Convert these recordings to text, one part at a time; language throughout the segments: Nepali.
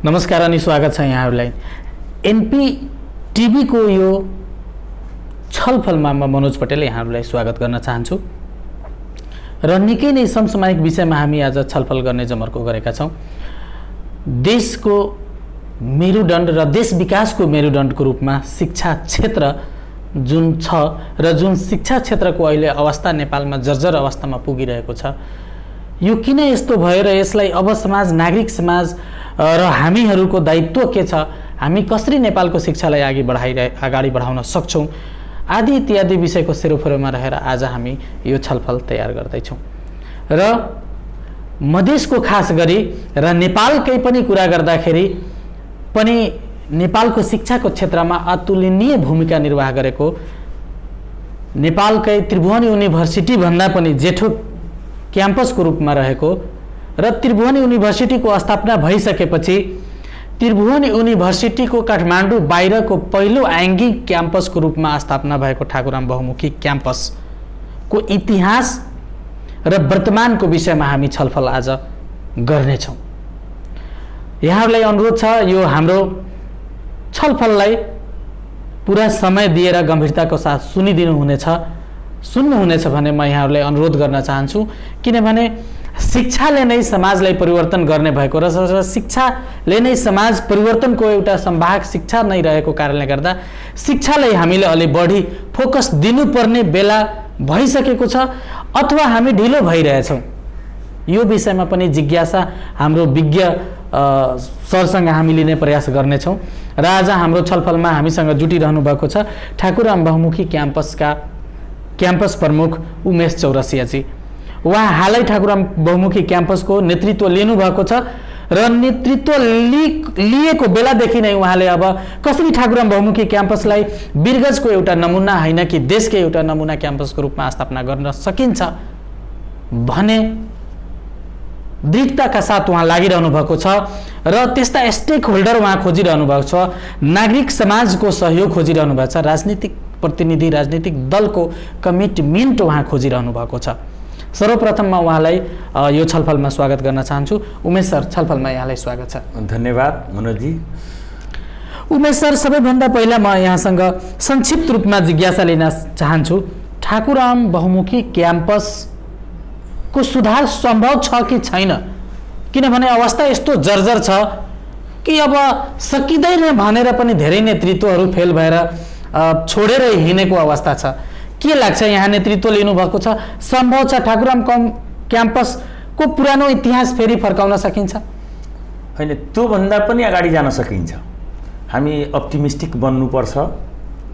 नमस्कार अनि स्वागत छ यहाँहरूलाई एनपी टिभीको यो छलफलमा म मनोज पटेल यहाँहरूलाई स्वागत गर्न चाहन्छु र निकै नै समसामयिक विषयमा हामी आज छलफल गर्ने जमर्को गरेका छौं। देशको मेरुदण्ड र देश विकासको मेरुदण्डको रूपमा शिक्षा क्षेत्र जुन छ र जुन शिक्षा क्षेत्रको अहिले अवस्था नेपालमा जर्जर अवस्थामा पुगिरहेको छ, यो किन यस्तो भयो र यसलाई अब समाज, नागरिक समाज र हामीहरूको दायित्व के छ, हामी कसरी नेपालको शिक्षालाई अगाडि बढाउन सक्छौं आदि इत्यादि विषयको सेरोफेरोमा रहेर आज हामी यो छलफल तयार गर्दैछौं। र मधेसको खास गरी र नेपालकै पनि कुरा गर्दाखेरि पनि नेपालको शिक्षाको क्षेत्रमा अतुलनीय भूमिका निर्वाह गरेको नेपालकै त्रिभुवन युनिभर्सिटी भन्दा पनि जेठो क्याम्पसको रूपमा रहेको र त्रिभुवन युनिभर्सिटीको स्थापना भइसकेपछि त्रिभुवन युनिभर्सिटीको काठमाडौँ बाहिरको पहिलो आङ्गिक क्याम्पसको रूपमा स्थापना भएको ठाकुराम बहुमुखी क्याम्पसको इतिहास र वर्तमानको विषयमा हामी छलफल आज गर्नेछौँ। यहाँहरूलाई अनुरोध छ यो हाम्रो छलफललाई पुरा समय दिएर गम्भीरताको साथ सुन्नुहुनेछ भने म यहाँहरूलाई अनुरोध गर्न चाहन्छु, किनभने शिक्षाले नै समाजलाई परिवर्तन गर्ने भएको र शिक्षाले नै समाज परिवर्तनको एउटा संवाहक शिक्षा नै रहेको कारणले गर्दा शिक्षालाई हामीले अलि बढी फोकस दिनुपर्ने बेला भइसकेको छ अथवा हामी ढिलो भइरहेछौँ। यो विषयमा पनि जिज्ञासा हाम्रो विज्ञ सरसँग हामी लिने प्रयास गर्नेछौँ र आज हाम्रो छलफलमा हामीसँग जुटिरहनु भएको छ ठाकुराम बहुमुखी क्याम्पस प्रमुख उमेश चौरसियाजी। उहाँ हालै ठाकुराम बहुमुखी क्याम्पसको नेतृत्व लिनुभएको छ र नेतृत्व लिएको बेलादेखि नै उहाँले अब कसरी ठाकुराम बहुमुखी क्याम्पसलाई वीरगंजको एउटा नमुना होइन कि देशकै एउटा नमुना क्याम्पसको रूपमा स्थापना गर्न सकिन्छ भने दृढताका साथ उहाँ लागिरहनु भएको छ र त्यस्ता स्टेक होल्डर उहाँ खोजिरहनु भएको छ, नागरिक समाजको सहयोग खोजिरहनु भएको छ, राजनीतिक प्रतिनिधि, राजनीतिक दलको कमिटमेन्ट उहाँ खोजिरहनु भएको छ। सर्वप्रथम म उहाँलाई यो छलफलमा स्वागत गर्न चाहन्छु। उमेश सर, छलफलमा यहाँलाई स्वागत छ। धन्यवाद मनोजी। उमेश सर, सबैभन्दा पहिला म यहाँसँग संक्षिप्त रूपमा जिज्ञासा लिन चाहन्छु, ठाकुराम बहुमुखी क्याम्पसको सुधार सम्भव छ कि छैन? किनभने अवस्था यस्तो जर्जर छ कि अब सकिँदैन भनेर पनि धेरै नेतृत्वहरू फेल भएर छोडेर हिँडेको अवस्था छ। के लाग्छ, यहाँ नेतृत्व लिनुभएको छ, सम्भव छ ठाकुराम क्याम्पसको पुरानो इतिहास फेरि फर्काउन सकिन्छ? होइन, त्योभन्दा पनि अगाडि जान सकिन्छ। हामी अप्टिमिस्टिक बन्नुपर्छ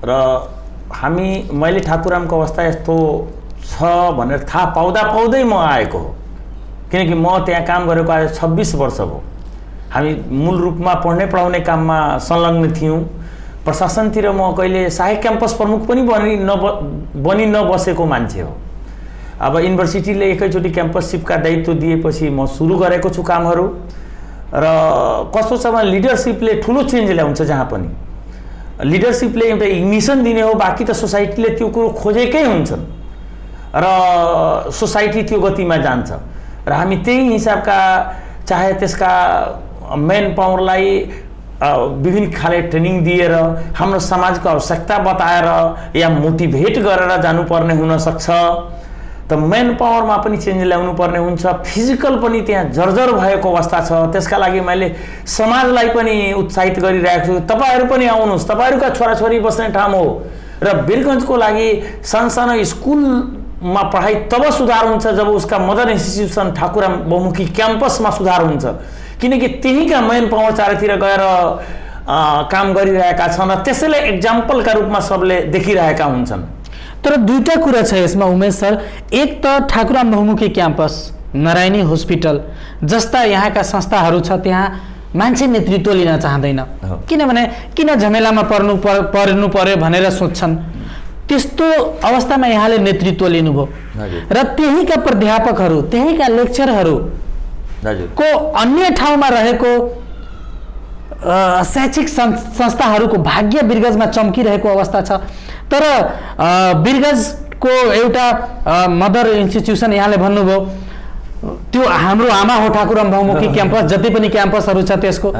र मैले ठाकुरामको अवस्था यस्तो छ भनेर थाहा पाउँदै म आएको हो, किनकि म त्यहाँ काम गरेको आज 26 वर्ष भयो। हामी मूल रूपमा पढाउने काममा संलग्न थियौँ। प्रशासनतिर म कहिले सहायक क्याम्पस प्रमुख पनि बनी नबसेको मान्छे हो। अब युनिभर्सिटीले एकैचोटि क्याम्पसशिपका दायित्व दिएपछि म सुरु गरेको छु कामहरू र कस्तो छ भने लिडरसिपले ठुलो चेन्ज ल्याउँछ। जहाँ पनि लिडरसिपले एउटा इग्निसन दिने हो, बाँकी त सोसाइटीले त्यो कुरो खोजेकै हुन्छन् र सोसाइटी त्यो गतिमा जान्छ र हामी त्यही हिसाबका चाहे त्यसका मेन पावरलाई विभिन्न खाले ट्रेनिङ दिएर हाम्रो समाजको आवश्यकता बताएर या मोटिभेट गरेर जानुपर्ने हुनसक्छ। त मेन पावरमा पनि चेन्ज ल्याउनु पर्ने हुन्छ। फिजिकल पनि त्यहाँ जर्जर भएको अवस्था छ। त्यसका लागि मैले समाजलाई पनि उत्साहित गरिरहेको छु, तपाईँहरू पनि आउनुहोस्, तपाईँहरूका छोराछोरी बस्ने ठाउँ हो र वीरगंजको लागि सानसानो स्कुलमा पढाइ तब सुधार हुन्छ जब उसका मदर इन्स्टिट्युसन ठाकुराम बहुमुखी क्याम्पसमा सुधार हुन्छ, किनकि त्यहीका मेन पावर चारैतिर गएर काम गरिरहेका छन्। त्यसैले एक्जाम्पलका रूपमा सबले देखिरहेका हुन्छन्। तर दुईटा कुरा छ यसमा उमेश सर। एक त ठाकुराम बहुमुखी क्याम्पस, नारायणी हस्पिटल जस्ता यहाँका संस्थाहरू छ, त्यहाँ मान्छे नेतृत्व लिन चाहँदैन, किनभने किन झमेलामा पर्नु पर्यो भनेर सोच्छन्। त्यस्तो अवस्थामा यहाँले नेतृत्व लिनुभयो र त्यहीका प्राध्यापकहरू, त्यहीका लेक्चरहरू को अन्य ठाउँमा रहेको शैक्षिक संस्थाहरूको भाग्य वीरगंजमा चम्किरहेको अवस्था छ। तर वीरगंजको एउटा मदर इन्स्टिट्युसन यहाँले भन्नुभयो त्यो हाम्रो आमा हो ठाकुराम बहुमुखी क्याम्पस, जति पनि क्याम्पसहरू छ त्यसको।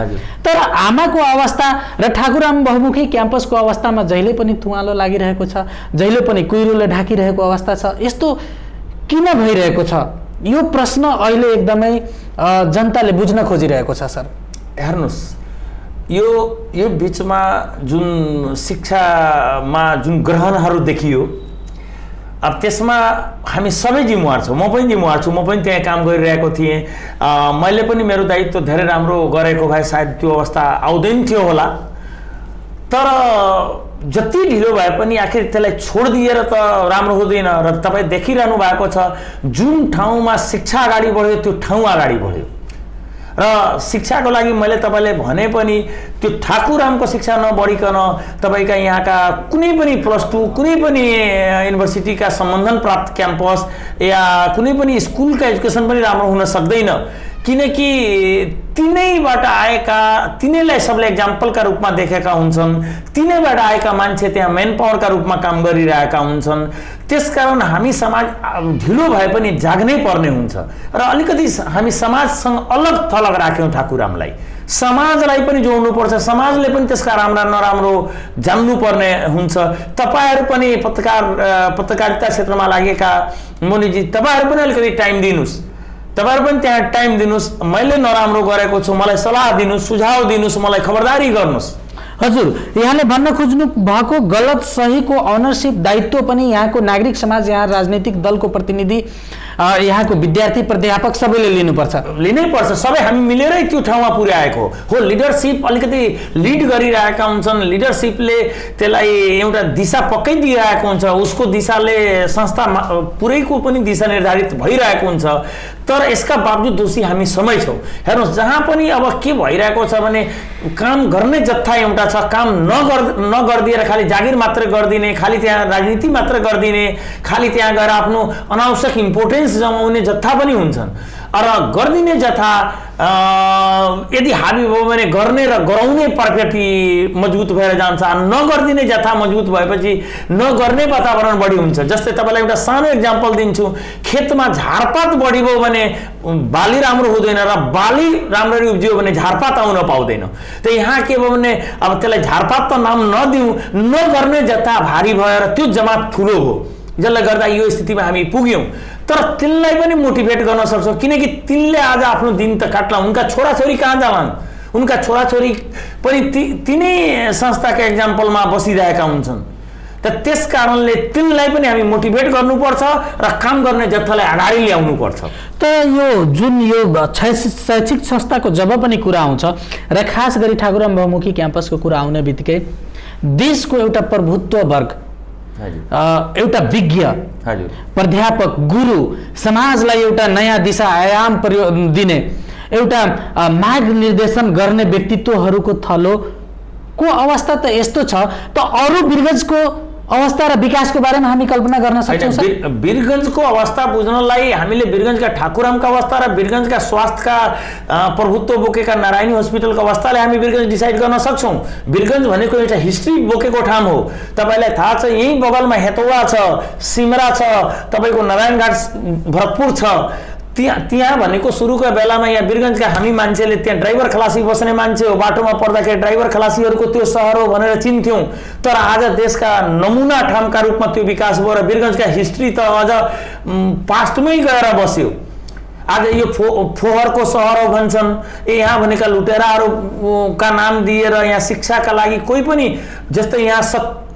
तर आमाको अवस्था र ठाकुराम बहुमुखी क्याम्पसको अवस्थामा जहिले पनि तुवालो लागिरहेको छ, जहिले पनि कुहिरोले ढाकिरहेको अवस्था छ। यस्तो किन भइरहेको छ? यो प्रश्न अहिले एकदमै जनताले बुझ्न खोजिरहेको छ सर। हेर्नुहोस्, यो बिचमा जुन शिक्षामा जुन ग्रहणहरू देखियो, अब त्यसमा हामी सबै जिम्मेवार छौँ। म पनि जिम्मेवार छु, म पनि त्यहाँ काम गरिरहेको थिएँ। मैले पनि मेरो दायित्व धेरै राम्रो गरेको भए सायद त्यो अवस्था आउँदैन थियो होला। तर जति ढिलो भए पनि आखिर त्यसलाई छोडिदिएर त राम्रो हुँदैन। र तपाईँ देखिरहनु भएको छ, जुन ठाउँमा शिक्षा अगाडि बढ्यो त्यो ठाउँ अगाडि बढ्यो। र शिक्षाको लागि मैले तपाईँले भने पनि त्यो ठाकुरामको शिक्षा नबढिकन तपाईँका यहाँका कुनै पनि +2 कुनै पनि युनिभर्सिटीका सम्बन्धन प्राप्त क्याम्पस या कुनै पनि स्कुलका एजुकेसन पनि राम्रो हुन सक्दैन। किनकि तिनैबाट आएका, तिनैलाई सबले एक्जाम्पलका रूपमा देखेका हुन्छन्, तिनैबाट आएका मान्छे त्यहाँ मेन पावरका रूपमा काम गरिरहेका हुन्छन्। त्यसकारण हामी समाज ढिलो भए पनि जाग्नै पर्ने हुन्छ। र अलिकति हामी समाजसँग अलग थलग राख्यौँ ठाकुरामलाई। समाजलाई पनि जोड्नुपर्छ, समाजले पनि त्यसका राम्रा नराम्रो जान्नुपर्ने हुन्छ। तपाईँहरू पनि पत्रकारिता क्षेत्रमा लागेका मुनिजी, तपाईँहरू पनि अलिकति टाइम दिनुहोस्, तपाईँहरू पनि त्यहाँ टाइम दिनुहोस्। मैले नराम्रो गरेको छु, मलाई सल्लाह दिनुहोस्, सुझाव दिनुहोस्, मलाई खबरदारी गर्नुहोस्। हजुर, यहाँले भन्न खोज्नु भएको गलत सहीको अनरसिप दायित्व पनि यहाँको नागरिक समाज, यहाँ राजनीतिक दलको प्रतिनिधि, यहाँको विद्यार्थी, प्राध्यापक सबैले लिनुपर्छ। लिनै पर्छ। सबै हामी मिलेरै त्यो ठाउँमा पुर्याएको हो। लिडरसिप अलिकति लिड गरिरहेका हुन्छन्, लिडरसिपले त्यसलाई एउटा दिशा पक्कै दिइरहेको हुन्छ, उसको दिशाले संस्था पुरैको पनि दिशा निर्धारित भइरहेको हुन्छ। तर यसका बावजुद दोषी हामी सबै छौँ। हेर्नुहोस्, जहाँ पनि अब के भइरहेको छ भने काम गर्ने जत्था एउटा छ, काम नगरिदिएर खालि जागिर मात्र गरिदिने, खालि त्यहाँ राजनीति मात्र गरिदिने, खालि त्यहाँ गएर आफ्नो अनावश्यक इम्पोर्टेन्स जमाउने जत्था पनि हुन्छन्। र गरिदिने जत्था यदि हाबी भयो भने गर्ने र गराउने प्रकृति मजबुत भएर जान्छ। नगरिदिने जत्था मजबुत भएपछि नगर्ने वातावरण बढी हुन्छ। जस्तै तपाईँलाई एउटा सानो इक्जाम्पल दिन्छु। खेतमा झारपात बढी भयो भने बाली राम्रो हुँदैन, र बाली राम्ररी उब्जियो भने झारपात आउन पाउँदैन। त यहाँ के भयो भने अब त्यसलाई झारपात त नाम नदिउँ, नगर्ने जत्था भारी भयो र त्यो जमात ठुलो हो, जसले गर्दा यो स्थितिमा हामी पुग्यौँ। तर तिनलाई पनि मोटिभेट गर्न सक्छौँ, किनकि तिनले आज आफ्नो दिन त काट्ला। उनका छोराछोरी कहाँ जालान्? उनका छोराछोरी पनि तिनै संस्थाका एक्जाम्पलमा बसिरहेका हुन्छन्। त त्यस कारणले तिनलाई पनि हामी मोटिभेट गर्नुपर्छ र काम गर्ने जत्थालाई अगाडि ल्याउनुपर्छ। त यो जुन यो शैक्षिक संस्थाको जब पनि कुरा आउँछ, र खास गरी ठाकुराम बहुमुखी क्याम्पसको कुरा आउने बित्तिकै देशको एउटा प्रभुत्व वर्ग, एउटा विज्ञ, प्राध्यापक, गुरु, समाजलाई एउटा नयाँ दिशा आयाम दिने, एउटा मार्ग निर्देशन गर्ने व्यक्तित्वहरूको थलोको अवस्था त यस्तो छ, त अरू वीरगञ्जको अवस्था र विकासको बारेमा हामी कल्पना गर्न सक्छौँ सर? वीरगञ्जको अवस्था बुझ्नलाई हामीले वीरगञ्जका ठाकुरामका अवस्था र वीरगञ्जका स्वास्थ्यका प्रभुत्व बोकेका नारायणी हस्पिटलको अवस्थाले हामी वीरगञ्ज डिसाइड गर्न सक्छौँ। वीरगञ्ज भनेको एउटा हिस्ट्री बोकेको ठाउँ हो। तपाईँलाई थाहा छ, यहीँ बगलमा हेतौवा छ, सिमरा छ, तपाईँको नारायणघाट भरतपुर छ। त्यहाँ भनेको सुरुको बेलामा यहाँ वीरगञ्जका हामी मान्छेले त्यहाँ ड्राइभर खलासी बस्ने मान्छे हो, बाटोमा पर्दाखेरि ड्राइभर खलासीहरूको त्यो सहर हो भनेर चिन्थ्यौँ। तर आज देशका नमुना ठाउँका रूपमा त्यो विकास भयो र वीरगञ्जका हिस्ट्री त अझ पास्टमै गएर बस्यो। आज यो फोहोरको सहर हो भन्छन्। यहाँ भनेका लुटेराहरूका नाम दिएर यहाँ शिक्षाका लागि कोही पनि, जस्तै यहाँ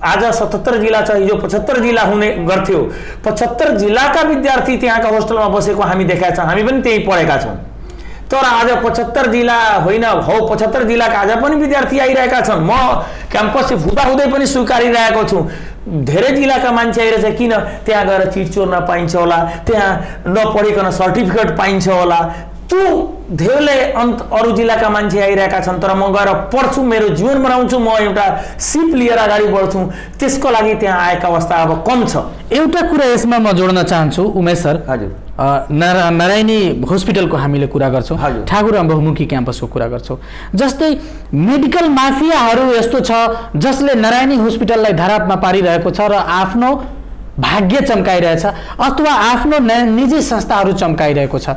आज 77 जिल्ला छ, हिजो 75 जिल्ला हुने गर्थ्यो। 75 जिल्लाका विद्यार्थी त्यहाँका होस्टलमा बसेको हामी देखाएका छौँ, हामी पनि त्यही पढेका छौँ। तर आज 75 जिल्ला होइन, हो 75 जिल्लाका आज पनि विद्यार्थी आइरहेका छन्। म क्याम्पस हुँदाहुँदै पनि स्वीकारिरहेको छु। धेरै जिल्लाका मान्छे आइरहेछ, किन? त्यहाँ गएर चिट चोर्न पाइन्छ होला, त्यहाँ नपढिकन सर्टिफिकेट पाइन्छ होला। त्यो धेरैले अरू जिल्लाका मान्छे आइरहेका छन्। तर म गएर पढ्छु, मेरो जीवन बनाउँछु, म एउटा सिप लिएर अगाडि बढ्छु, त्यसको लागि त्यहाँ आएका अवस्था अब कम छ। एउटा कुरा यसमा म जोड्न चाहन्छु उमेश सर। हजुर, नारायणी हस्पिटलको हामीले कुरा गर्छौँ, ठाकुराम बहुमुखी क्याम्पसको कुरा गर्छौँ। जस्तै मेडिकल माफियाहरू यस्तो छ जसले नारायणी हस्पिटललाई धरापमा पारिरहेको छ र आफ्नो भाग्य चम्काइरहेछ अथवा आफ्नो निजी संस्थाहरू चम्काइरहेको छ।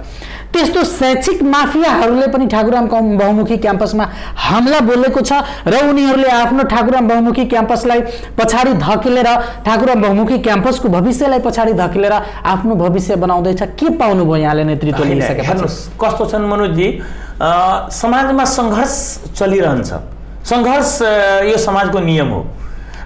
त्यस्तो शैक्षिक माफियाहरूले पनि ठाकुराम बहुमुखी क्याम्पसमा हमला बोलेको छ र उनीहरूले आफ्नो ठाकुराम बहुमुखी क्याम्पसलाई पछाडि धकेलेर ठाकुराम बहुमुखी क्याम्पसको भविष्यलाई पछाडि धकेलेर आफ्नो भविष्य बनाउँदैछ। के पाउनुभयो यहाँले नेतृत्व लिइसकेपछि? हेर्नुहोस् कस्तो छन् मनोजजी, समाजमा सङ्घर्ष चलिरहन्छ। सङ्घर्ष यो समाजको नियम हो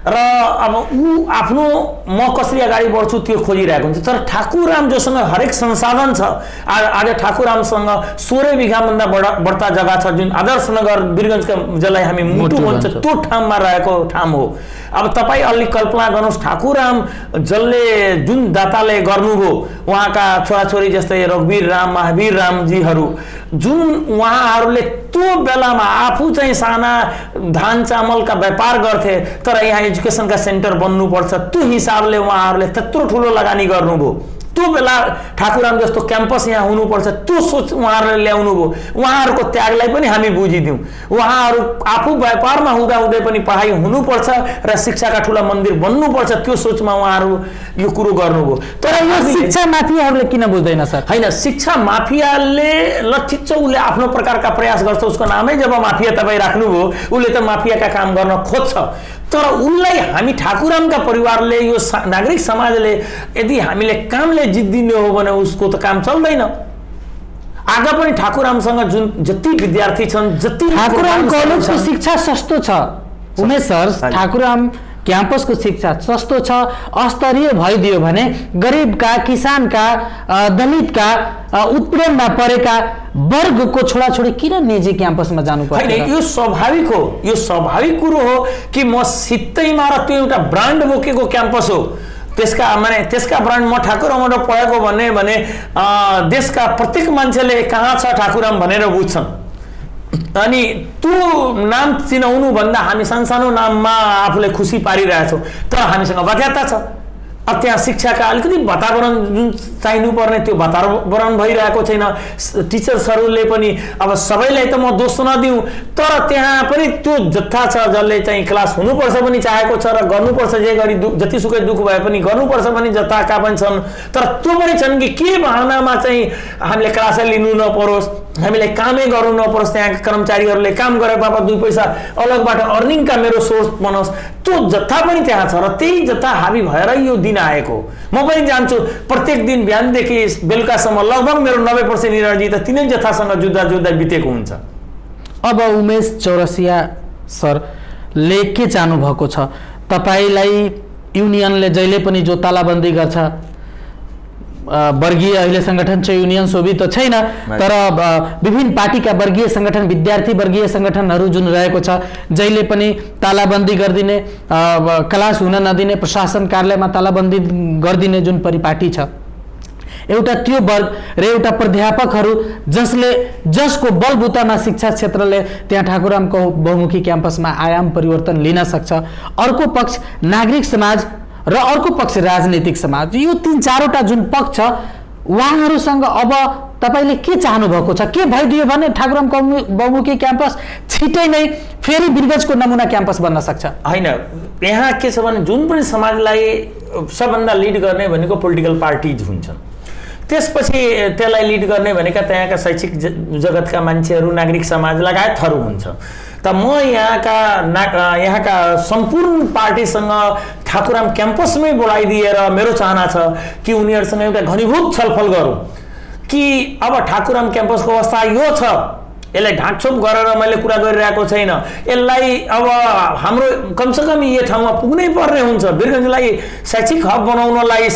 र अब ऊ आफ्नो म कसरी अगाडि बढ्छु त्यो खोजिरहेको हुन्छ। तर ठाकुराम जोसँग हरेक संसाधन छ, आज ठाकुरामसँग 16 बिघाभन्दा बढ्ता जग्गा छ, जुन आदर्श नगर वीरगञ्जका जसलाई हामी मुटु भन्छ त्यो ठाउँमा रहेको ठाउँ हो। अब तपाईँ अलि कल्पना गर्नुहोस्, ठाकुराम जसले जुन दाताले गर्नुभयो, उहाँका छोराछोरी जस्तै रघुवीर राम महावीर रामजीहरू, जुन उहाँहरूले त्यो बेलामा आफू चाहिँ साना धान चामलका व्यापार गर्थे तर यहाँ एजुकेसनका सेन्टर बन्नुपर्छ, त्यो हिसाबले उहाँहरूले त्यत्रो ठुलो लगानी गर्नुभयो। त्यो बेला ठाकुराम जस्तो क्याम्पस यहाँ हुनुपर्छ त्यो सोच उहाँहरूले ल्याउनु भयो। उहाँहरूको त्यागलाई पनि हामी बुझिदिउँ। उहाँहरू आफू व्यापारमा हुँदाहुँदै पनि पढाइ हुनुपर्छ र शिक्षाका ठुला मन्दिर बन्नुपर्छ त्यो सोचमा उहाँहरू यो कुरो गर्नुभयो। तर यो शिक्षा माफियाहरूले किन बुझ्दैन सर? होइन, शिक्षा माफियाले ल ठिक छ, उसले आफ्नो प्रकारका प्रयास गर्छ, उसको नामै जब माफिया तपाईँ राख्नुभयो, उसले त माफियाका काम गर्न खोज्छ। तर उनलाई हामी ठाकुरामका परिवारले, यो नागरिक समाजले यदि हामीले कामले जित्दिने हो भने उसको त काम चल्दैन। आगा पनि ठाकुरामसँग जुन जति विद्यार्थी छन्, जति ठाकुराम कलेजको शिक्षा सस्तो छ उमेश सर, ठाकुराम क्याम्पसको शिक्षा सस्तो छ, अस्तरीय भइदियो भने गरिबका, किसानका, दलितका, उत्पीडनमा परेका वर्गको छोराछोरी किन निजी क्याम्पसमा जानुपर्छ? होइन, यो स्वाभाविक हो, यो स्वाभाविक कुरो हो कि म सित्तैमा र त्यो एउटा ब्रान्ड बोकेको क्याम्पस हो, त्यसका ब्रान्ड म ठाकुरामबाट पढेको भने देशका प्रत्येक मान्छेले कहाँ छ ठाकुराम भनेर बुझ्छन्। अनि त्यो नाम चिनाउनु भन्दा हामी सानसानो नाममा आफूलाई खुसी पारिरहेछौँ। तर हामीसँग बाध्यता छ। अब त्यहाँ शिक्षाका अलिकति वातावरण जुन चाहिनुपर्ने त्यो वातावरण भइरहेको छैन। टिचर्सहरूले पनि अब सबैलाई त म दोष नदिउँ, तर त्यहाँ पनि त्यो जत्था छ जसले चाहिँ क्लास हुनुपर्छ पनि चाहेको छ र गर्नुपर्छ, जे गरी जतिसुकै दुःख भए पनि गर्नुपर्छ पनि जत्ताका पनि छन्। तर त्यो पनि छन् कि के बहानामा चाहिँ हामीले क्लासै लिनु नपरोस्, हामीले कामै गर्नु नपरोस्, त्यहाँका कर्मचारीहरूले काम गरे बापत 2 पैसा अलगबाट अर्निङका मेरो सोर्स बनोस्, त्यो जत्था पनि त्यहाँ छ। र त्यही जत्था हाबी भएर यो दिन आएको। म पनि जान्छु प्रत्येक दिन बिहानदेखि बेलुकासम्म लगभग मेरो 90% एनर्जी त तिनै जत्थासँग जुत्दा बितेको हुन्छ। अब उमेश चौरसिया सरले के चाहनु भएको छ? तपाईँलाई युनियनले जहिले पनि जो तालाबन्दी गर्छ, वर्गीय अहिले संगठन छ युनियन सोभी त छैन, तर विभिन्न पार्टीका वर्गीय संगठन, विद्यार्थी वर्गीय संगठनहरू जुन रहेको छ, जहिले पनि तालाबन्दी गरिदिने, क्लास हुन नदिने, प्रशासन कार्यालयमा तालाबन्दी गरिदिने जुन परिपाटी छ, एउटा त्यो वर्ग र एउटा प्राध्यापकहरू जसको बलबुतामा शिक्षा क्षेत्रले त्यहाँ ठाकुरामको बहुमुखी क्याम्पसमा आयाम परिवर्तन लिन सक्छ। अर्को पक्ष नागरिक समाज र अर्को पक्ष राजनीतिक समाज, यो 3-4वटा जुन पक्ष छ, उहाँहरूसँग अब तपाईँले के चाहनु भएको छ? के भइदियो भने ठाकुराम बहुमुखी क्याम्पस छिटै नै फेरि वीरगञ्जको नमुना क्याम्पस बन्न सक्छ? होइन, यहाँ के छ भने जुन पनि समाजलाई सबभन्दा लिड गर्ने भनेको पोलिटिकल पार्टिज हुन्छन्। त्यसपछि त्यसलाई लिड गर्ने भनेका त्यहाँका शैक्षिक जगतका मान्छेहरू, नागरिक समाज लगायतहरू हुन्छ। त म यहाँका सम्पूर्ण पार्टीसँग ठाकुराम क्याम्पसमै बोलाइदिएर मेरो चाहना छ कि उनीहरूसँग एउटा घनीभूत छलफल गरौँ कि अब ठाकुराम क्याम्पसको अवस्था यो छ, यसलाई ढाकछोप गरेर मैले कुरा गरिरहेको छैन। यसलाई अब हाम्रो कमसेकम यो ठाउँमा पुग्नै पर्ने हुन्छ। वीरगञ्जलाई शैक्षिक हब बनाउनलाई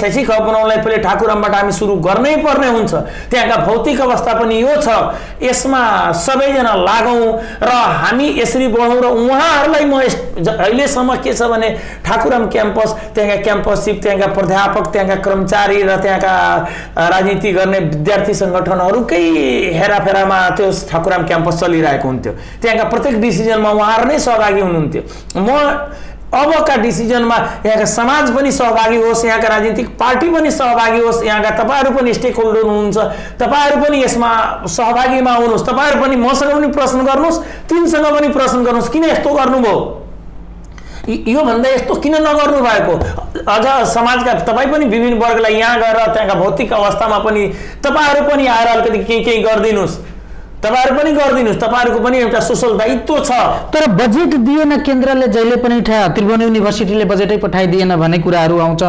पहिले ठाकुरामबाट हामी सुरु गर्नै पर्ने हुन्छ। त्यहाँका भौतिक अवस्था पनि यो छ, यसमा सबैजना लागौँ र हामी यसरी बढौँ। र उहाँहरूलाई म अहिलेसम्म के छ भने ठाकुराम क्याम्पस, त्यहाँका क्याम्पससिप, त्यहाँका प्राध्यापक, त्यहाँका कर्मचारी र त्यहाँका राजनीति गर्ने विद्यार्थी सङ्गठनहरूकै हेराफेरामा त्यो ठाकुराम क्याम्पस चलिरहेको हुन्थ्यो। त्यहाँका प्रत्येक डिसिजनमा उहाँहरू नै सहभागी हुनुहुन्थ्यो। म अबका डिसिजनमा यहाँका समाज पनि सहभागी होस्, यहाँका राजनीतिक पार्टी पनि सहभागी होस्, यहाँका तपाईँहरू पनि स्टेक होल्डर हुनुहुन्छ, तपाईँहरू पनि यसमा सहभागीमा आउनुहोस्। तपाईँहरू पनि मसँग पनि प्रश्न गर्नुहोस्, तिनसँग पनि प्रश्न गर्नुहोस्, किन यस्तो गर्नुभयो? योभन्दा यस्तो किन नगर्नु भएको? अझ समाजका तपाईँ पनि विभिन्न वर्गलाई यहाँ गएर त्यहाँका भौतिक अवस्थामा पनि तपाईँहरू पनि आएर अलिकति केही गरिदिनुहोस्, तपाईँहरूको पनि एउटा सोसल दायित्व छ। तर बजेट दिएन केन्द्रले, जहिले पनि त्रिभुवन युनिभर्सिटीले बजेटै पठाइदिएन भन्ने कुराहरू आउँछ।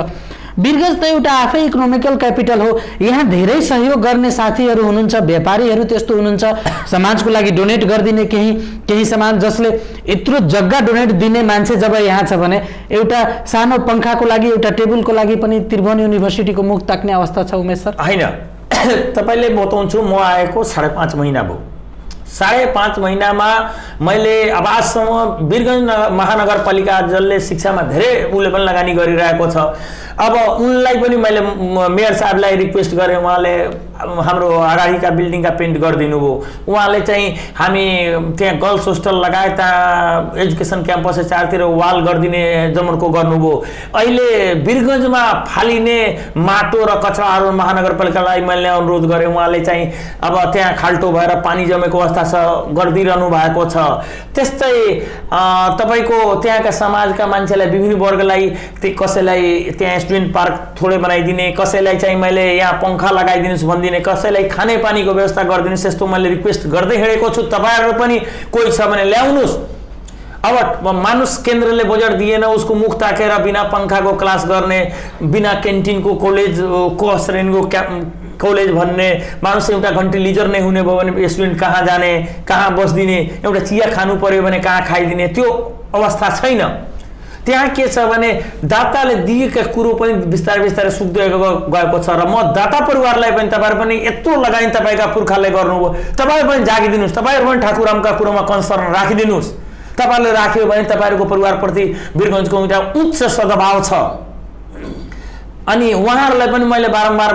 वीरगञ्ज त एउटा आफै इकोनोमिकल क्यापिटल हो, यहाँ धेरै सहयोग गर्ने साथीहरू हुनुहुन्छ, व्यापारीहरू त्यस्तो हुनुहुन्छ, समाजको लागि डोनेट गरिदिने केही समाज जसले यत्रो जग्गा डोनेट दिने मान्छे जब यहाँ छ भने एउटा सानो पङ्खाको लागि, एउटा टेबलको लागि पनि त्रिभुवन युनिभर्सिटीको मुख ताक्ने अवस्था छ उमेश सर? होइन, तपाईँले बताउँछु, म आएको 5.5 महिना भयो। 5.5 महिनामा मैले अब आजसम्म वीरगञ्ज महानगरपालिका जसले शिक्षामा धेरै उसले पनि लगानी गरिरहेको छ, अब उनलाई पनि मैले मेयर साहबलाई रिक्वेस्ट गरेँ, उहाँले हाम्रो अगाडिका बिल्डिङका पेन्ट गरिदिनु भयो। उहाँले चाहिँ हामी त्यहाँ गर्ल्स होस्टल लगायत एजुकेसन क्याम्पस चारतिर वाल गरिदिने जमर्को गर्नुभयो। अहिले वीरगञ्जमा फालिने माटो र कचराहरू महानगरपालिकालाई मैले अनुरोध गरेँ, उहाँले चाहिँ अब त्यहाँ खाल्टो भएर पानी जमेको अवस्था छ, गरिदिइरहनु भएको छ। त्यस्तै तपाईँको त्यहाँका समाजका मान्छेलाई, विभिन्न वर्गलाई, कसैलाई त्यहाँ स्टुडेन्ट पार्क थोरै बनाइदिने, कसैलाई चाहिँ मैले यहाँ पङ्खा लगाइदिनुहोस् भनिदिने, कसैलाई खाने पानीको व्यवस्था गरिदिनुहोस्, यस्तो मैले रिक्वेस्ट गर्दै हिँडेको छु। तपाईँहरू पनि कोही छ भने ल्याउनुहोस्। अब मानुष केन्द्रले बजेट दिएन, उसको मुख ताकेर बिना पङ्खाको क्लास गर्ने, बिना क्यान्टिनको कलेज श्रेणीको कलेज भन्ने, मानुष एउटा घन्टी लिजर नै हुने भयो भने स्टुडेन्ट कहाँ जाने, कहाँ बस्दिने, एउटा चिया खानु पर्यो भने कहाँ खाइदिने, त्यो अवस्था छैन। त्यहाँ के छ भने दाताले दिएका कुरो पनि बिस्तारै सुक्दै गएको छ। र म दाता परिवारलाई पनि, तपाईँहरू पनि यत्रो लगानी तपाईँका पुर्खाले गर्नुभयो, तपाईँहरू पनि जागिदिनुहोस्, तपाईँहरू पनि ठाकुरामका कुरोमा कन्सर्न राखिदिनुहोस्। तपाईँहरूले राख्यो भने तपाईँहरूको परिवारप्रति वीरगञ्जको एउटा उच्च सद्भाव छ। अनि उहाँहरूलाई पनि मैले बारम्बार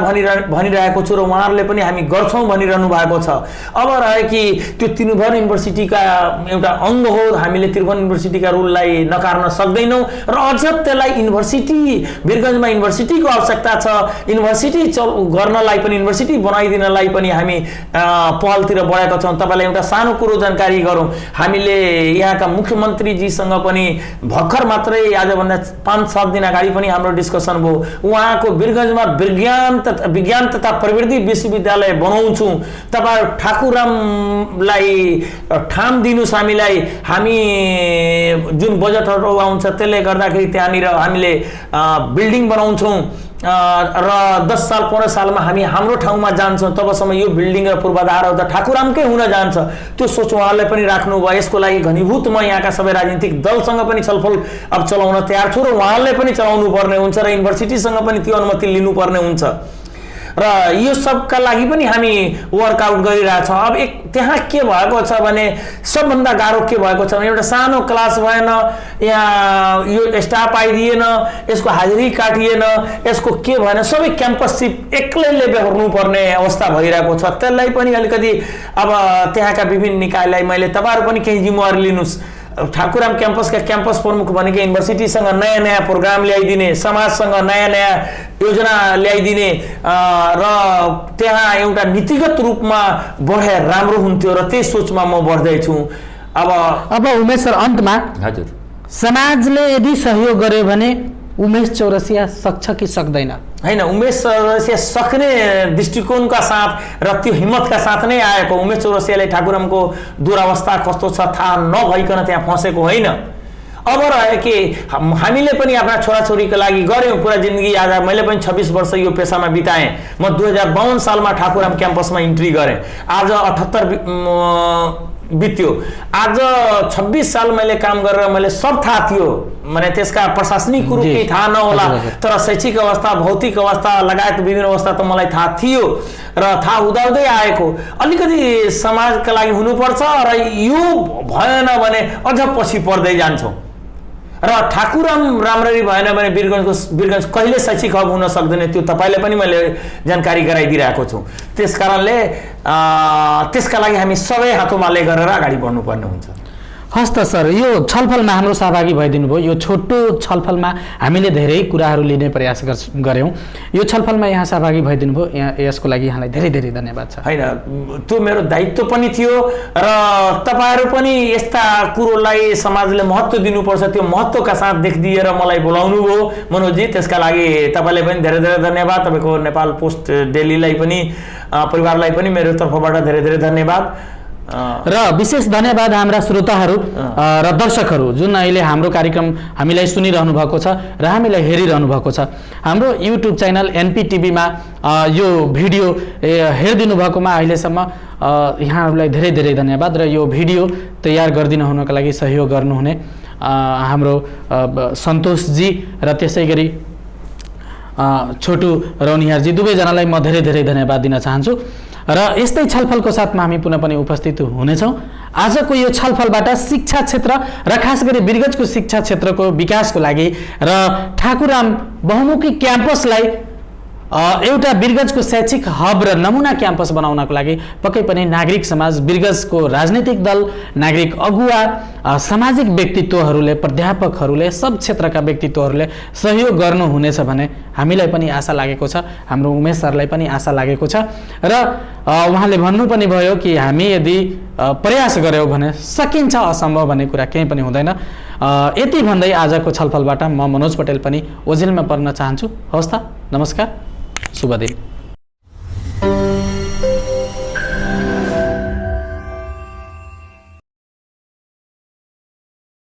भनिरहेको छु र उहाँहरूले पनि हामी गर्छौँ भनिरहनु भएको छ। अब रह्यो कि त्यो त्रिभुवन युनिभर्सिटीका एउटा अङ्ग हो, हामीले त्रिभुवन युनिभर्सिटीका रुललाई नकार्न सक्दैनौँ र अझ त्यसलाई युनिभर्सिटी, वीरगञ्जमा युनिभर्सिटीको आवश्यकता छ, युनिभर्सिटी गर्नलाई पनि, युनिभर्सिटी बनाइदिनलाई पनि हामी पहलतिर बढेका छौँ। तपाईँलाई एउटा सानो कुरो जानकारी गरौँ, हामीले यहाँका मुख्यमन्त्रीजीसँग पनि भर्खर मात्रै आजभन्दा 5-7 दिन अगाडि पनि हाम्रो डिस्कसन भयो। उहाँको वीरगञ्जमा विज्ञान तथा प्रविधि विश्वविद्यालय बनाउँछौँ, तपाईँ ठाकुरामलाई ठाम दिनुहोस् हामीलाई, हामी जुन बजेटहरू आउँछ त्यसले गर्दाखेरि त्यहाँनिर हामीले बिल्डिङ बनाउँछौँ र 10 साल 15 सालमा हामी हाम्रो ठाउँमा जान्छौँ, तबसम्म यो बिल्डिङ र पूर्वाधारहरू त ठाकुरामकै हुन जान्छ। त्यो सोच उहाँहरूले पनि राख्नुभयो। यसको लागि घनीभूत म यहाँका सबै राजनीतिक दलसँग पनि छलफल अब चलाउन तयार छु र उहाँहरूले पनि चलाउनु पर्ने हुन्छ र युनिभर्सिटीसँग पनि त्यो अनुमति लिनुपर्ने हुन्छ र यो सबका लागि पनि हामी वर्कआउट गरिरहेछौँ। अब त्यहाँ के भएको छ भने सबभन्दा गाह्रो के भएको छ भने एउटा सानो क्लास भएन, यहाँ यो स्टाफ आइदिएन, यसको हाजिरी काटिएन, यसको के भएन, सबै क्याम्पससिप एक्लैले बेहोर्नुपर्ने अवस्था भइरहेको छ। त्यसलाई पनि अलिकति अब त्यहाँका विभिन्न निकायलाई मैले तपाईँहरू पनि केही जिम्मेवारी लिनुहोस्। ठाकुराम क्याम्पसका क्याम्पस प्रमुख भनेको युनिभर्सिटीसँग नयाँ प्रोग्राम ल्याइदिने, समाजसँग नयाँ योजना ल्याइदिने र त्यहाँ एउटा नीतिगत रूपमा बढे राम्रो हुन्थ्यो र त्यही सोचमा म बढ्दैछु। अब उमेश सर, अन्तमा हजुर, समाजले यदि सहयोग गर्यो भने उमेश चौरसिया सक्छ कि सक्दैन? होइन, उमेश चौरसिया सक्ने दृष्टिकोणका साथ र त्यो हिम्मतका साथ नै आएको। उमेश चौरसियाले ठाकुरामको दुरावस्था कस्तो छ थाहा नभइकन त्यहाँ फँसेको होइन। अब रह्यो कि हामीले पनि आफ्ना छोराछोरीको लागि गऱ्यौँ पुरा जिन्दगी। आज मैले पनि 26 वर्ष यो पेसामा बिताएँ। म 2052 सालमा ठाकुराम क्याम्पसमा इन्ट्री गरेँ, आज 78 बित्यो। आज 26 साल मैले काम गरेर मैले सब थाहा थियो, माने त्यसका प्रशासनिक कुरो केही थाहा नहोला, तर शैक्षिक अवस्था, भौतिक अवस्था लगायत विभिन्न अवस्था त मलाई थाहा थियो र थाहा हुँदाहुँदै आएको। अलिकति समाजका लागि हुनुपर्छ र यो भएन भने अझ पछि पर्दै जान्छौँ र ठाकुराम राम्ररी भएन भने वीरगञ्ज कहिले शैक्षिक हब हुन सक्दैन। त्यो तपाईँले पनि मैले जानकारी गराइदिइरहेको छु। त्यसकारणले त्यसका लागि हामी सबै हातोमाले गरेर अगाडि बढ्नुपर्ने हुन्छ। हस् त सर, यो छलफलमा हाम्रो सहभागी भइदिनु भयो। यो छोटो छलफलमा हामीले धेरै कुराहरू लिने प्रयास गऱ्यौँ। यो छलफलमा यहाँ सहभागी भइदिनु भयो, यसको लागि यहाँलाई धेरै धेरै धन्यवाद छ। होइन, त्यो मेरो दायित्व पनि थियो र तपाईँहरू पनि यस्ता कुरोलाई समाजले महत्त्व दिनुपर्छ त्यो महत्त्वका साथ देखिदिएर मलाई बोलाउनु भयो मनोजी। त्यसका लागि तपाईँलाई पनि धेरै धेरै धन्यवाद। तपाईँको नेपाल पोस्ट डेलीलाई पनि परिवारलाई पनि मेरो तर्फबाट धेरै धेरै धन्यवाद। र विशेष धन्यवाद हाम्रा श्रोताहरू र दर्शकहरू जुन अहिले हाम्रो कार्यक्रम हामीलाई सुनिरहनु भएको छ र हामीलाई हेरिरहनु भएको छ। हाम्रो युट्युब च्यानल एनपी टिभीमा यो भिडियो हेरिदिनु भएकोमा अहिलेसम्म यहाँहरूलाई धेरै धेरै धन्यवाद। र यो भिडियो तयार गरिदिनु हुनको लागि सहयोग गर्नुहुने हाम्रो सन्तोषजी र त्यसै गरी छोटु रौनिहारजी दुवैजनालाई म धेरै धेरै धन्यवाद दिन चाहन्छु। र यस्तै छलफलको साथमा हामी पुनः पनि उपस्थित हुनेछौँ। आजको यो छलफलबाट शिक्षा क्षेत्र र खास गरी बिरगंजको शिक्षा क्षेत्रको विकासको लागि र ठाकुराम बहुमुखी क्याम्पसलाई एउटा बिरगंजको शैक्षिक हब र नमुना क्याम्पस बनाउनको लागि पक्कै पनि नागरिक समाज, बिरगंजको राजनीतिक दल, नागरिक अगुवा, सामाजिक व्यक्तित्वहरूले, प्राध्यापकहरूले, सब क्षेत्रका व्यक्तित्वहरूले सहयोग गर्नुहुनेछ भन्ने हामीलाई पनि आशा लागेको छ। हाम्रो उमेश सरलाई पनि आशा लागेको छ र उहाँले भन्नु पनि भयो कि हामी यदि प्रयास गर्यौँ भने सकिन्छ, असम्भव भन्ने कुरा केही पनि हुँदैन। यति भन्दै आजको छलफलबाट म मनोज पटेल पनि ओझेलमा पर्न चाहन्छु। हवस् त, नमस्कार, शुभ दिन।